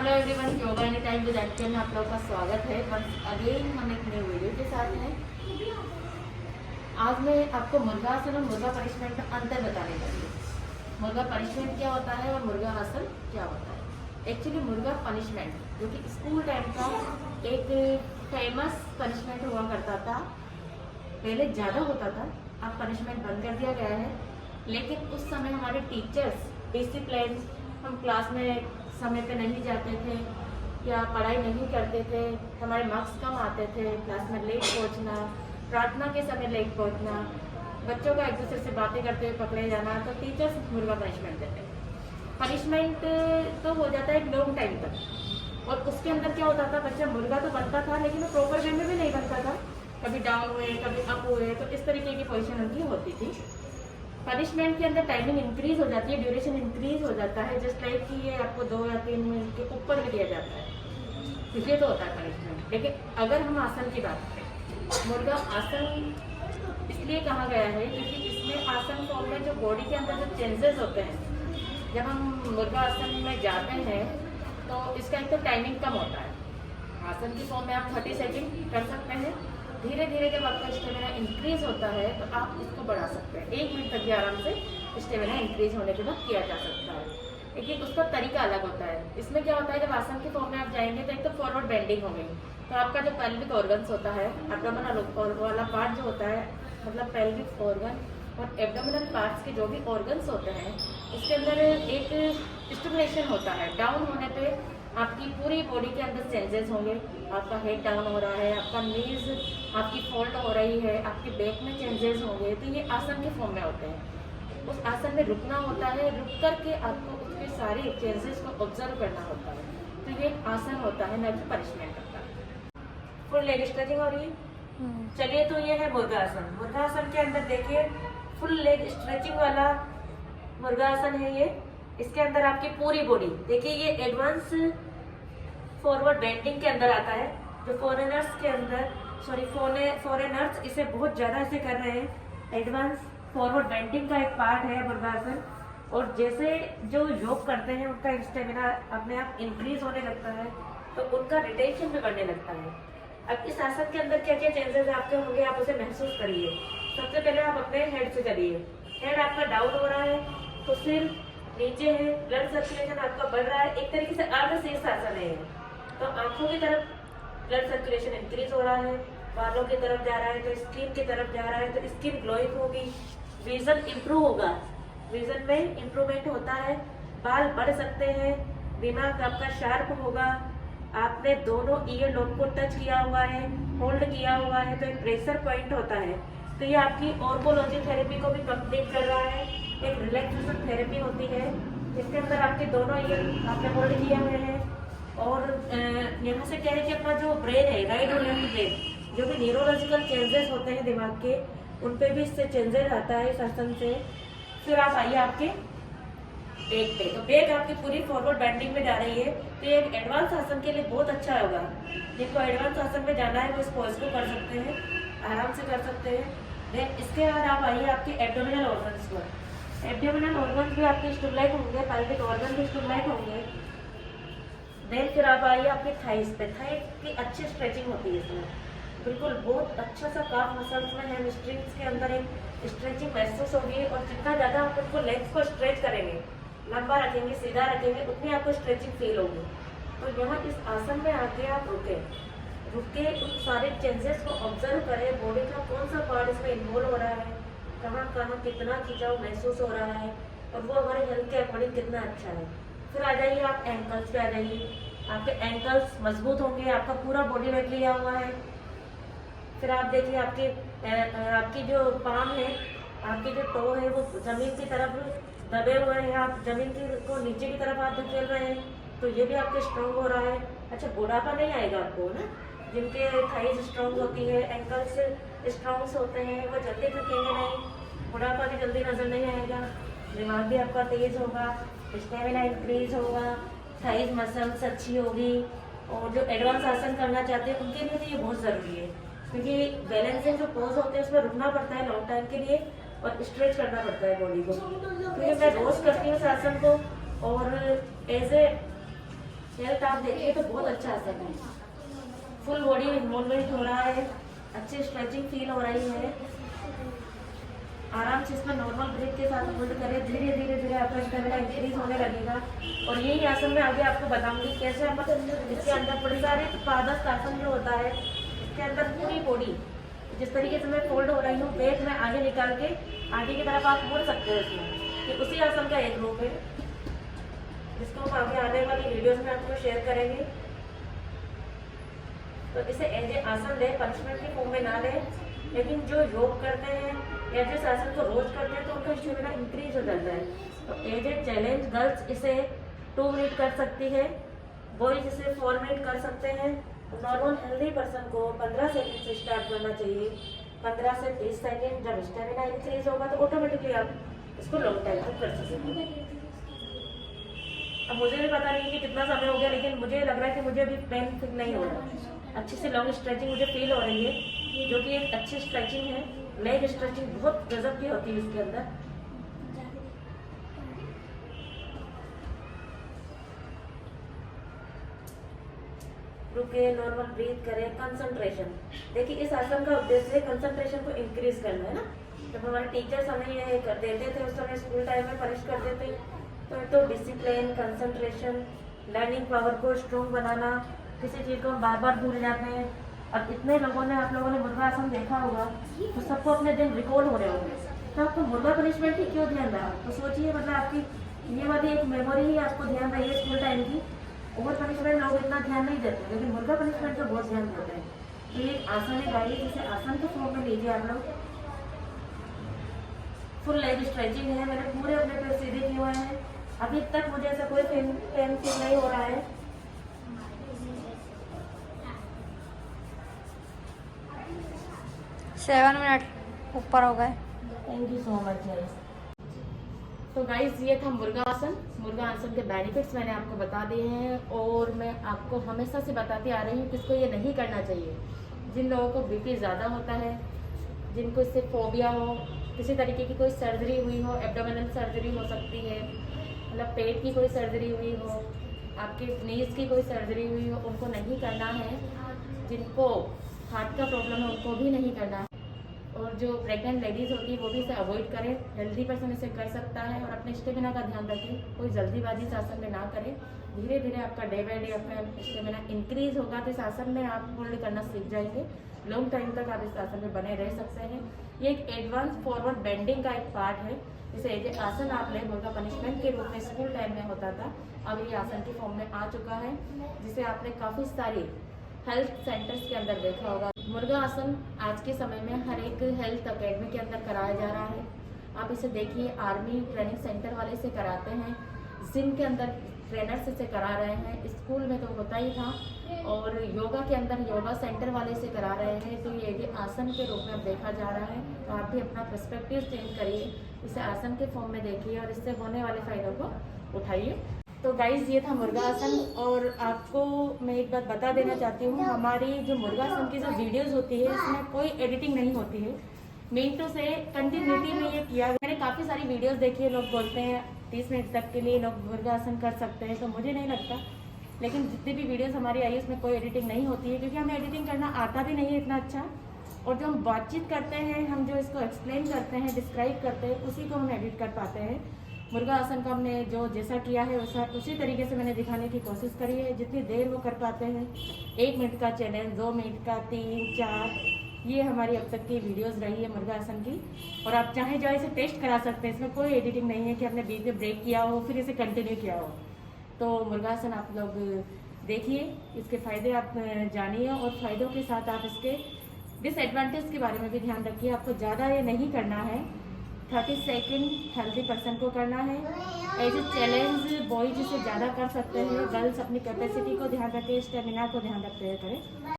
Hello everyone, yoga any time with HK में आप लोगों का स्वागत है। वंस अगेन हम एक नई वीडियो के साथ हैं। आज मैं आपको मुर्गासन और मुर्गा पनिशमेंट का अंतर बताने वाली हूँ। मुर्गा पनिशमेंट क्या होता है और मुर्गा आसन क्या होता है। एक्चुअली मुर्गा पनिशमेंट जो कि स्कूल टाइम का एक फेमस पनिशमेंट हुआ करता था, पहले ज़्यादा होता था, अब पनिशमेंट बंद कर दिया गया है। लेकिन उस समय हमारे टीचर्स डिसिप्लिन, हम क्लास में समय पे नहीं जाते थे या पढ़ाई नहीं करते थे, हमारे मार्क्स कम आते थे, क्लास में लेट पहुंचना, प्रार्थना के समय लेट पहुंचना, बच्चों का एक दूसरे से बातें करते हुए पकड़े जाना, तो टीचर्स मुर्गा पनिशमेंट देते हैं। पनिशमेंट तो हो जाता है एक लॉन्ग टाइम तक, और उसके अंदर क्या होता था, बच्चा मुर्गा तो बनता था लेकिन वो प्रॉपर वे में भी नहीं बनता था, कभी डाउन हुए कभी अप हुए, तो इस तरीके की पोजिशन उनकी होती थी। पनिशमेंट के अंदर टाइमिंग इंक्रीज हो जाती है, ड्यूरेशन इंक्रीज हो जाता है, जस्ट लाइक कि ये आपको 2 या 3 मिनट के ऊपर भी दिया जाता है, ये तो होता है पनिशमेंट। लेकिन अगर हम आसन की बात करें, मुर्गा आसन इसलिए कहा गया है क्योंकि इसमें आसन फॉर्म में जो बॉडी के अंदर जो चेंजेस होते हैं, जब हम मुर्गा आसन में जाते हैं तो इसका एक तो टाइमिंग कम होता है। आसन की फॉर्म में आप 30 सेकेंड कर सकते हैं। धीरे धीरे जब आपका स्टेमिना इंक्रीज होता है तो आप इसको बढ़ा सकते हैं, 1 मिनट तक भी आराम से स्टेमिना इंक्रीज होने के बाद किया जा सकता है। लेकिन उसका तरीका अलग होता है। इसमें क्या होता है, जब आसन के फॉर्म में आप जाएंगे तो एक तो फॉरवर्ड बेंडिंग हो गई, तो आपका जो पेल्विक ऑर्गन्स होता है, एब्डोमिनल वाला पार्ट जो होता है, मतलब पेल्विक ऑर्गन और एब्डोमिनल पार्ट्स के जो भी ऑर्गन्स होते हैं, इसके अंदर एक स्टिमुलेशन होता है। डाउन होने पे आपकी पूरी बॉडी के अंदर चेंजेस होंगे, आपका हेड डाउन हो रहा है, आपका नीज आपकी फोल्ड हो रही है, आपके बैक में चेंजेस होंगे, तो ये आसन के फॉर्म में होते हैं। उस आसन में रुकना होता है, रुक करके आपको उसके सारे चेंजेस को ऑब्जर्व करना होता है, तो ये आसन होता है, न कि पनिशमेंट होता है। फुल लेग स्ट्रेचिंग हो रही है। चलिए, तो ये है मुर्गासन। मुर्गासन के अंदर देखिए फुल लेग स्ट्रेचिंग वाला मुर्गासन है ये। इसके अंदर आपकी पूरी बॉडी देखिए, ये एडवांस फॉरवर्ड बेंडिंग के अंदर आता है, जो फॉरेनर्स के अंदर फॉरेनर्स इसे बहुत ज़्यादा ऐसे कर रहे हैं। एडवांस फॉरवर्ड बेंडिंग का एक पार्ट है मुर्गासन, और जैसे जो योग करते हैं उनका स्टेमिना अपने आप इंक्रीज होने लगता है, तो उनका रिटेंशन भी बढ़ने लगता है। अब इस आसन के अंदर क्या क्या चेंजेस आपके होंगे, आप उसे महसूस करिए। सबसे पहले आप अपने हेड से चलिए। हेड आपका डाउन हो रहा है तो सिर नीचे है, ब्लड सर्कुलेशन आपका बढ़ रहा है, एक तरीके से अर्ध शीर्षासन है। तो आंखों की तरफ ब्लड सर्कुलेशन इंक्रीज हो रहा है, बालों की तरफ जा रहा है तो स्किन की तरफ जा रहा है, तो स्किन ग्लोइंग होगी, विजन इंप्रूव होगा, विजन में इंप्रूवमेंट होता है, बाल बढ़ सकते हैं, दिमाग आपका शार्प होगा। आपने दोनों ईयर लोब को टच किया हुआ है, होल्ड किया हुआ है, तो एक प्रेशर पॉइंट होता है, तो ये आपकी ऑर्गोलॉजी थेरेपी को भी कंप्लीट कर रहा है। एक रिलैक्सेशन थेरेपी होती है, इसके अंदर आपके दोनों ईयर आपने होल्ड किए हुए हैं, और यहाँ से क्या है कि अपना जो ब्रेन है, राइट और लेफ्ट ब्रेन, जो भी न्यूरोलॉजिकल चेंजेस होते हैं दिमाग के, उन पे भी इससे चेंजेस आता है इस आसन से। फिर आप आइए आपके बैक पे, तो बैक आपकी पूरी फॉरवर्ड बेंडिंग में जा रही है, तो ये एक एडवांस आसन के लिए बहुत अच्छा होगा। जिनको एडवांस आसन में जाना है वो इस पोज को कर सकते हैं, आराम से कर सकते हैं। देन इसके बाद आप आइए आपके एब्डोमिनल ऑर्गन्स पर। एब्डोमिनल ऑर्गन्स भी आपके स्टिमुलेट होंगे, पेल्विक ऑर्गन भी स्टिमुलेट होंगे। देन फिर आप आइए आपके थाइस पे। थाइस की अच्छी स्ट्रेचिंग होती है इसमें, बिल्कुल बहुत अच्छा सा काफ मसल्स में है, स्ट्रिंग्स के अंदर एक स्ट्रेचिंग महसूस होगी, और जितना ज़्यादा आप उनको लेग्स को स्ट्रेच करेंगे, लंबा रखेंगे, सीधा रखेंगे, उतनी आपको स्ट्रेचिंग फील होगी। तो यहाँ इस आसन में आके आप रुक के उन सारे चेंजेस को ऑब्जर्व करें, बॉडी का कौन सा पार्ट इसमें इन्वॉल्व हो रहा है, कहाँ कहाँ कितना खिंचाव महसूस हो रहा है, और वो हमारे हेल्थ के अकॉर्डिंग कितना अच्छा है। फिर आ जाइए आप एंकल्स पे आ जाइए। आपके एंकल्स मजबूत होंगे, आपका पूरा बॉडी वेट लिया हुआ है। फिर आप देखिए आपकी जो पाम है, आपकी जो टो है, वो जमीन की तरफ दबे हुए हैं, आप जमीन को नीचे की तरफ आप धकेल रहे हैं, तो ये भी आपके स्ट्रॉन्ग हो रहा है। अच्छा, बुढ़ापा नहीं आएगा आपको ना, जिनके थाइज स्ट्रॉन्ग होती है, एंकल्स स्ट्रॉन्ग होते हैं, वो जल्दी थकेंगे नहीं, बुढ़ापा भी जल्दी नजर नहीं आएगा, दिमाग भी आपका तेज होगा, स्टेमिना इंक्रीज होगा, थाइज मसल्स अच्छी होगी। और जो एडवांस आसन करना चाहते हैं उनके लिए तो ये बहुत ज़रूरी है, क्योंकि बैलेंसिंग जो पोज होते हैं उसमें रुकना पड़ता है लॉन्ग टाइम के लिए, और स्ट्रेच करना पड़ता है बॉडी को। क्योंकि मैं रोज करती हूँ इस आसन को, और एज ए हेल्थ आप देखिए तो बहुत अच्छा आसन है। फुल बॉडी मूवमेंट हो रहा है, अच्छी स्ट्रेचिंग फील हो रही है। आराम से इसमें नॉर्मल ब्रीथ के साथ होल्ड करें, धीरे धीरे आपका स्टेमिना इंक्रीज होने लगेगा। और यही आसन मैं आगे आपको बताऊंगी कैसे हम इसके अंदर बड़े सारे पादस्थ आसन जो होता है, इसके अंदर पूरी बॉडी जिस तरीके से मैं फोल्ड हो रही हूँ, पेट में आगे निकाल के आगे की तरफ आप मुड़ सकते हो इसमें। ये उसी आसन का एक रूप है जिसको हम आगे आने वाली वीडियोस में आपको शेयर करेंगे। तो इसे एज ए आसन ले, पनिशमेंट की फॉर्म में ना ले। लेकिन जो योग करते हैं या जिस आसन को रोज करते हैं तो उनका स्टेमिना इंक्रीज हो जाता है। तो एज ए चैलेंज गर्ल्स इसे 2 मिनट कर सकती है, बॉयज इसे 4 मिनट कर सकते हैं। नॉर्मल हेल्दी पर्सन को 15 सेकंड से स्टार्ट करना चाहिए। 15 से 30 सेकंड। जब स्टेमिना इंक्रीज होगा तो ऑटोमेटिकली आप इसको लॉन्ग टाइम तक कर सकते हैं। अब मुझे भी पता नहीं कि कितना समय हो गया, लेकिन मुझे लग रहा है कि मुझे अभी पेन फील नहीं हो रहा। अच्छी से लॉन्ग स्ट्रेचिंग मुझे फील हो रही है, जो कि एक अच्छी स्ट्रेचिंग है। लेग स्ट्रेचिंग बहुत गजब की होती है इसके अंदर। रुके, नॉर्मल ब्रीथ करें, कंसंट्रेशन। देखिए इस आसन का उद्देश्य कंसंट्रेशन को इंक्रीज करना है ना। जब हमारे टीचर्स हमें ये कर देते थे उस समय स्कूल टाइम में पनिश करते थे, तो डिसिप्लिन, कंसंट्रेशन, लर्निंग पावर को स्ट्रॉन्ग बनाना, किसी चीज़ को हम बार बार भूल जाते हैं। अब इतने लोगों ने, आप लोगों ने मुर्गा आसन देखा होगा तो सबको अपने दिन रिकॉर्ड हो रहे होंगे, तो आपको मुर्गा पनिशमेंट ही क्यों ध्यान रहा। तो सोचिए, मतलब आपकी ये वाली एक मेमोरी ही आपको ध्यान रही है स्कूल टाइम की। ओवर पनिशमेंट लोग इतना ध्यान नहीं देते, लेकिन मुर्गा पनिशमेंट को बहुत ध्यान देते हैं। तो ये आसन है गाइस, जिसे आसन के फॉर्म में लीजिए आप लोग। फुल लेग स्ट्रेचिंग है, मैंने पूरे अपने पैर सीधे किए हुए हैं। अभी तक मुझे ऐसा कोई पेन फील नहीं हो रहा है। सेवन मिनट ऊपर हो गए। Thank you so much guys. तो गाइस ये था मुर्गा आसन। मुर्गा आसन के बेनिफिट्स मैंने आपको बता दिए हैं, और मैं आपको हमेशा से बताती आ रही हूँ किसको ये नहीं करना चाहिए। जिन लोगों को बीपी ज़्यादा होता है, जिनको इससे फोबिया हो, किसी तरीके की कोई सर्जरी हुई हो, एब्डोमिनल सर्जरी हो सकती है, मतलब पेट की कोई सर्जरी हुई हो, आपके नीज की कोई सर्जरी हुई हो, उनको नहीं करना है। जिनको हार्ट का प्रॉब्लम है उनको भी नहीं करना है। और जो प्रेग्नेंट लेडीज़ होती है वो भी इसे अवॉइड करें। हेल्दी पर्सन इसे कर सकता है। और अपने स्टेमिना का ध्यान रखें, कोई जल्दीबाजी इस आसन में ना करें। धीरे धीरे आपका डे बाय डे आपका स्टेमिना इंक्रीज होगा, तो इस आसन में आप होल्ड करना सीख जाएंगे। लॉन्ग टाइम तक आप इस आसन में बने रह सकते हैं। ये एक एडवांस फॉरवर्ड बेंडिंग का एक पार्ट है, जिसे एक आसन आप ले मुर्गा पनिशमेंट के रूप में स्कूल टाइम में होता था, अब ये आसन की फॉर्म में आ चुका है, जिसे आपने काफ़ी सारी हेल्थ सेंटर्स के अंदर देखा होगा। मुर्गा आसन आज के समय में हर एक हेल्थ अकेडमी के अंदर कराया जा रहा है। आप इसे देखिए, आर्मी ट्रेनिंग सेंटर वाले से कराते हैं, जिम के अंदर ट्रेनर से करा रहे हैं, स्कूल में तो होता ही था, और योगा के अंदर योगा सेंटर वाले से करा रहे हैं। तो ये आसन के रूप में अब देखा जा रहा है। तो आप भी अपना पर्सपेक्टिव चेंज करिए, इसे आसन के फॉर्म में देखिए और इससे होने वाले फ़ायदों को उठाइए। तो गाइस ये था मुर्गा आसन। और आपको मैं एक बात बता देना चाहती हूँ, हमारी जो मुर्गा आसन की जो वीडियोज़ होती है इसमें कोई एडिटिंग नहीं होती है। मिनटों से कंटिन्यूटी में ये किया। मैंने काफ़ी सारी वीडियोस देखी है, लोग बोलते हैं 30 मिनट तक के लिए लोग मुर्गा आसन कर सकते हैं, तो मुझे नहीं लगता। लेकिन जितनी भी वीडियोस हमारी आई है उसमें कोई एडिटिंग नहीं होती है, क्योंकि हमें एडिटिंग करना आता भी नहीं है इतना अच्छा। और जो हम बातचीत करते हैं, हम जो इसको एक्सप्लेन करते हैं, डिस्क्राइब करते हैं, उसी को हम एडिट कर पाते हैं। मुर्गा आसन का हमने जो जैसा किया है उसी तरीके से मैंने दिखाने की कोशिश करी है, जितनी देर वो कर पाते हैं। 1 मिनट का चैलेंज, 2 मिनट का, 3, 4, ये हमारी अब तक की वीडियोस रही है मुर्गा आसन की। और आप चाहे जाए इसे टेस्ट करा सकते हैं, इसमें कोई एडिटिंग नहीं है कि आपने बीच में ब्रेक किया हो फिर इसे कंटिन्यू किया हो। तो मुर्गा आसन आप लोग देखिए, इसके फ़ायदे आप जानिए, और फ़ायदों के साथ आप इसके डिसएडवांटेज के बारे में भी ध्यान रखिए। आपको ज़्यादा ये नहीं करना है, 30 सेकेंड हेल्दी पर्सन को करना है। एज ए चैलेंज बॉयज इसे ज़्यादा कर सकते हैं, गर्ल्स अपनी कैपेसिटी को ध्यान रखें, स्टेमिना को ध्यान रखते हुए करें।